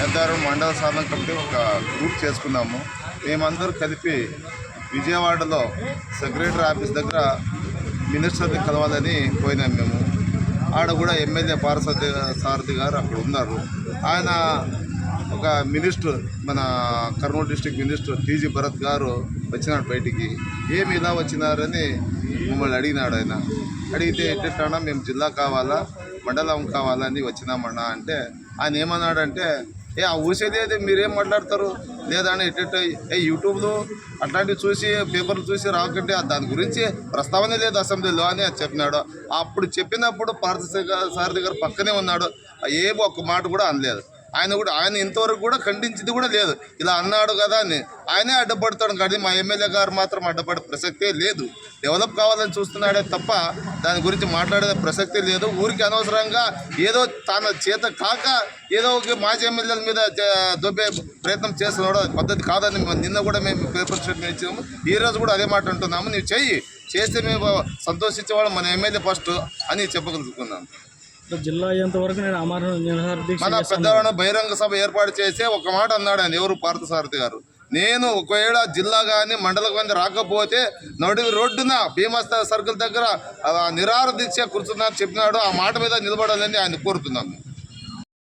పెద్దారం మండల సాధన కమిటీ ఒక గ్రూప్ చేసుకున్నాము. మేమందరూ కలిపి విజయవాడలో సెక్రటరీ ఆఫీస్ దగ్గర మినిస్టర్ని కలవాలని పోయినాం. మేము ఆడ కూడా ఎమ్మెల్యే పార్వసారథి సారథి గారు అక్కడ ఉన్నారు. ఆయన ఒక మినిస్టర్, మన Kurnool district minister TG Bharat గారు వచ్చినాడు బయటికి. ఏమి ఇలా వచ్చినారని మమ్మల్ని అడిగినాడు. ఆయన అడిగితే ఎట్టన్నా మేము జిల్లా కావాలా మండలం కావాలని వచ్చినామన్నా అంటే ఆయన ఏమన్నాడంటే, ఆ ఊసేది మీరేం మాట్లాడతారు లేదా అని యూట్యూబ్లో అట్లాంటివి చూసి పేపర్లు చూసి రాకండి, దాని గురించి ప్రస్తావన లేదు అసెంబ్లీలో అని చెప్పినాడు. అప్పుడు చెప్పినప్పుడు పార్థసారథి గారు పక్కనే ఉన్నాడు. ఏమో ఒక్క మాట కూడా అనలేదు. ఆయన ఇంతవరకు కూడా ఖండించింది కూడా లేదు. ఇలా అన్నాడు కదా అని ఆయనే అడ్డపడతాడు. కానీ మా ఎమ్మెల్యే గారు మాత్రం అడ్డపడే ప్రసక్తే లేదు. డెవలప్ కావాలని చూస్తున్నాడే తప్ప దాని గురించి మాట్లాడే ప్రసక్తే లేదు. ఊరికి అనవసరంగా ఏదో తన చేత కాక ఏదో ఒక మాజీ ఎమ్మెల్యేల మీద దొబ్బే ప్రయత్నం చేస్తున్నాడు. పద్ధతి కాదని నిన్న కూడా మేము పేపర్ స్టేట్మెంట్ ఇచ్చాము. ఈరోజు కూడా అదే మాట అంటున్నాము. నీవు చేస్తే మేము సంతోషించేవాళ్ళం, మన ఎమ్మెల్యే ఫస్ట్ అని చెప్పగలుగుతున్నాం. జిల్లా అయ్యేంత వరకు నేను మన పెద్దవాళ్ళ బహిరంగ సభ ఏర్పాటు చేసే ఒక మాట అన్నాడు ఆయన, ఎవరు పార్థసారథి గారు. నేను ఒకవేళ జిల్లా కానీ మండలం కానీ రాకపోతే నడి రోడ్డున భీమస్థ సర్కిల్ దగ్గర నిరాహార దీక్ష కూర్చున్నా చెప్పినాడు. ఆ మాట మీద నిలబడాలని ఆయన కోరుతున్నాము.